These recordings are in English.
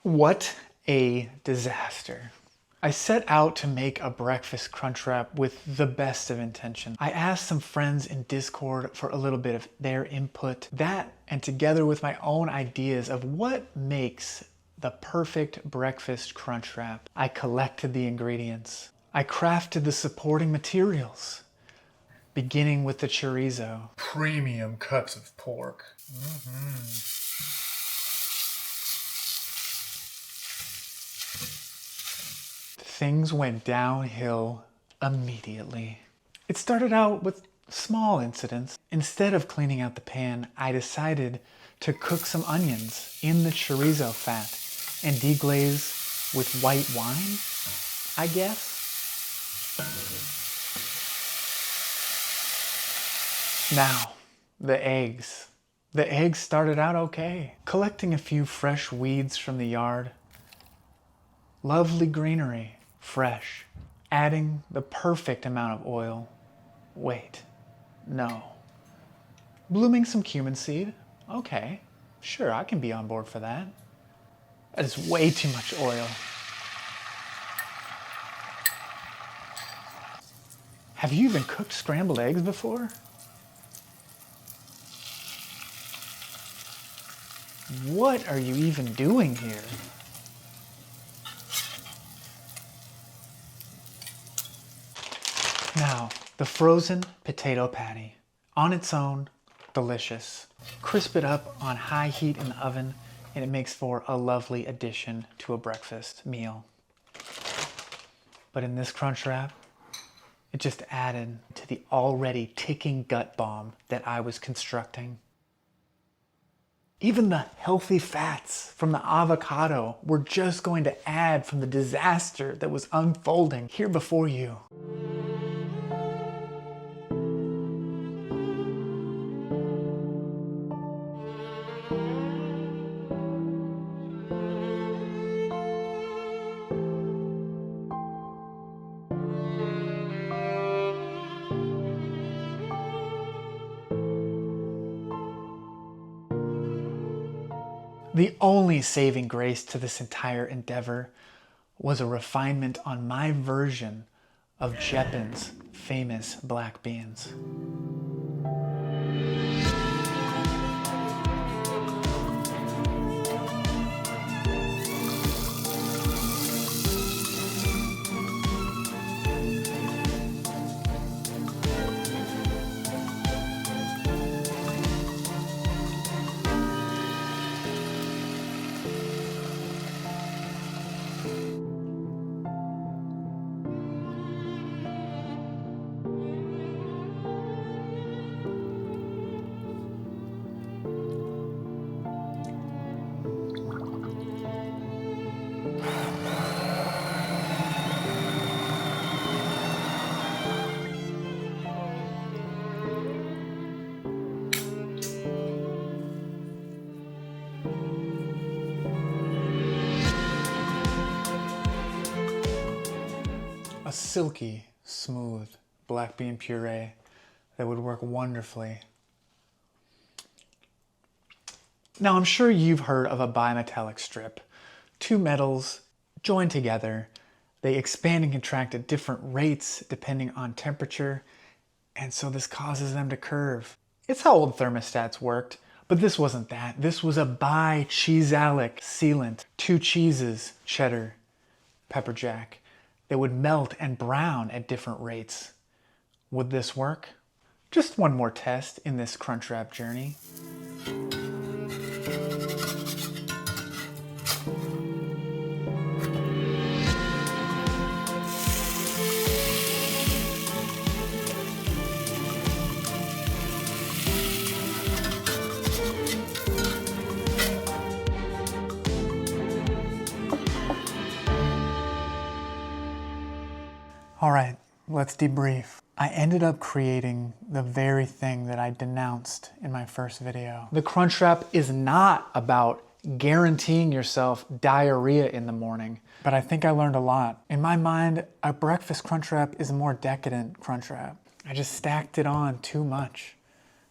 What a disaster. I set out to make a breakfast Crunchwrap with the best of intention. I asked some friends in Discord for a little bit of their input. That, and together with my own ideas of what makes the perfect breakfast Crunchwrap, I collected the ingredients. I crafted the supporting materials, beginning with the chorizo. Premium cuts of pork. Things went downhill immediately. It started out with small incidents. Instead of cleaning out the pan, I decided to cook some onions in the chorizo fat and deglaze with white wine, I guess. Now, the eggs. The eggs started out okay. Collecting a few fresh weeds from the yard. Lovely greenery, fresh. Adding the perfect amount of oil. Wait, no. Blooming some cumin seed? Okay, sure, I can be on board for that. That is way too much oil. Have you even cooked scrambled eggs before? What are you even doing here? Now, the frozen potato patty. On its own, delicious. Crisp it up on high heat in the oven, and it makes for a lovely addition to a breakfast meal. But in this Crunchwrap, it just added to the already ticking gut bomb that I was constructing. Even the healthy fats from the avocado were just going to add from the disaster that was unfolding here before you. The only saving grace to this entire endeavor was a refinement on my version of Jeppin's famous black beans. A silky, smooth black bean puree that would work wonderfully. Now, I'm sure you've heard of a bimetallic strip. Two metals joined together. They expand and contract at different rates depending on temperature, and so this causes them to curve. It's how old thermostats worked, but this wasn't that. This was a bi-cheesalic sealant. Two cheeses, cheddar, pepper jack, that would melt and brown at different rates. Would this work? Just one more test in this Crunchwrap journey. All right, let's debrief. I ended up creating the very thing that I denounced in my first video. The Crunchwrap is not about guaranteeing yourself diarrhea in the morning, but I think I learned a lot. In my mind, a breakfast Crunchwrap is a more decadent Crunchwrap. I just stacked it on too much.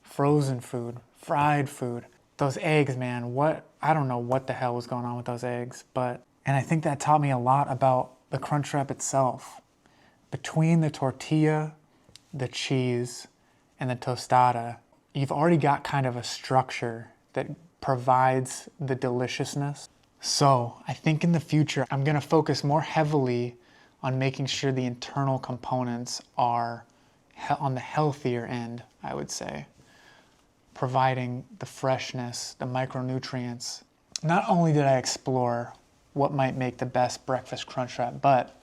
Frozen food, fried food, Those eggs, man, I don't know what the hell was going on with those eggs, and I think that taught me a lot about the Crunchwrap itself. Between the tortilla, the cheese, and the tostada, you've already got kind of a structure that provides the deliciousness. So I think in the future, I'm gonna focus more heavily on making sure the internal components are on the healthier end, I would say, providing the freshness, the micronutrients. Not only did I explore what might make the best breakfast Crunchwrap, but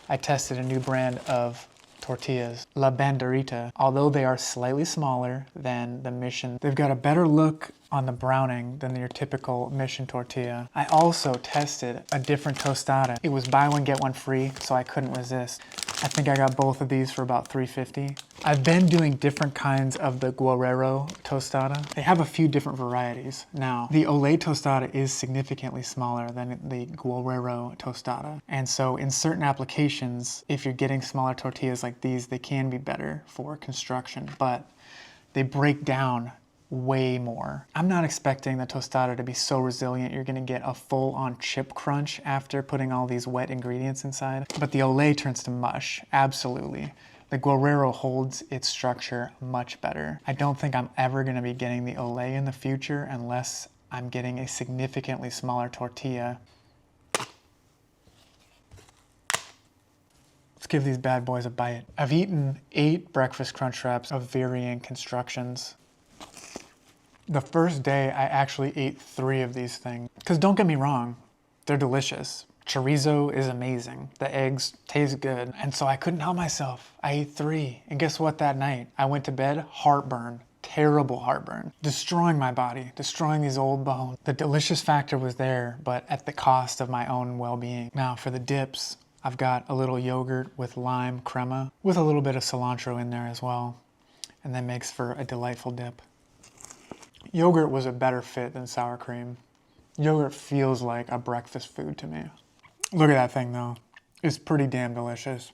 I tested a new brand of tortillas, La Banderita. Although they are slightly smaller than the Mission, they've got a better look on the browning than your typical Mission tortilla. I also tested a different tostada. It was buy one, get one free, so I couldn't resist. I think I got both of these for about $3.50. I've been doing different kinds of the Guerrero tostada. They have a few different varieties. Now, the Olé tostada is significantly smaller than the Guerrero tostada. And so in certain applications, if you're getting smaller tortillas like these, they can be better for construction, but they break down way more. I'm not expecting the tostada to be so resilient you're gonna get a full-on chip crunch after putting all these wet ingredients inside, but the Olé turns to mush, absolutely. The Guerrero holds its structure much better. I don't think I'm ever gonna be getting the Olé in the future unless I'm getting a significantly smaller tortilla. Let's give these bad boys a bite. I've eaten 8 breakfast Crunchwraps of varying constructions. The first day, I actually ate 3 of these things. Because don't get me wrong, they're delicious. Chorizo is amazing. The eggs taste good. And so I couldn't help myself. I ate 3. And guess what that night? I went to bed, heartburn. Terrible heartburn. Destroying my body, destroying these old bones. The delicious factor was there, but at the cost of my own well-being. Now for the dips, I've got a little yogurt with lime crema, with a little bit of cilantro in there as well. And that makes for a delightful dip. Yogurt was a better fit than sour cream. Yogurt feels like a breakfast food to me. Look at that thing though. It's pretty damn delicious.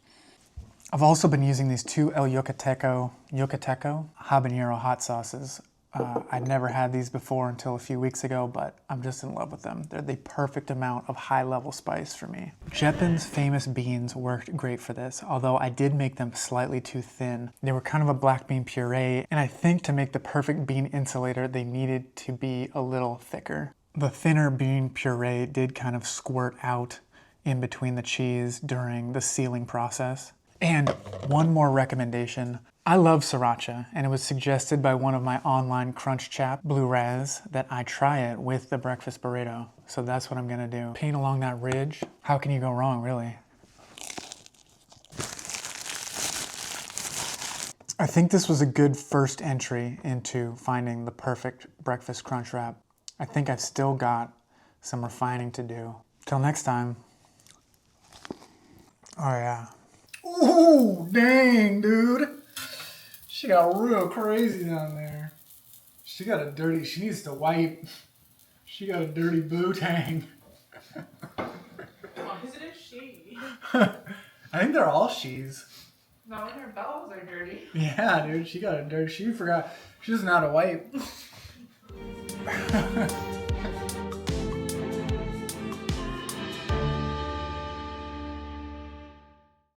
I've also been using these 2 El Yucateco habanero hot sauces. I'd never had these before until a few weeks ago, but I'm just in love with them. They're the perfect amount of high-level spice for me. Jeppin's famous beans worked great for this, although I did make them slightly too thin. They were kind of a black bean puree, and I think to make the perfect bean insulator, they needed to be a little thicker. The thinner bean puree did kind of squirt out in between the cheese during the sealing process. And one more recommendation. I love sriracha, and it was suggested by one of my online crunch chap, Blue Raz, that I try it with the breakfast burrito. So that's what I'm gonna do. Paint along that ridge. How can you go wrong, really? I think this was a good first entry into finding the perfect breakfast Crunchwrap. I think I've still got some refining to do. Till next time. Oh yeah. Ooh, dang, dude. She got real crazy down there. She needs to wipe. She got a dirty bootang. Oh, is it a she? I think they're all she's. Not when her bells are dirty. Yeah, dude, she got a dirty, she forgot, she doesn't know how to wipe.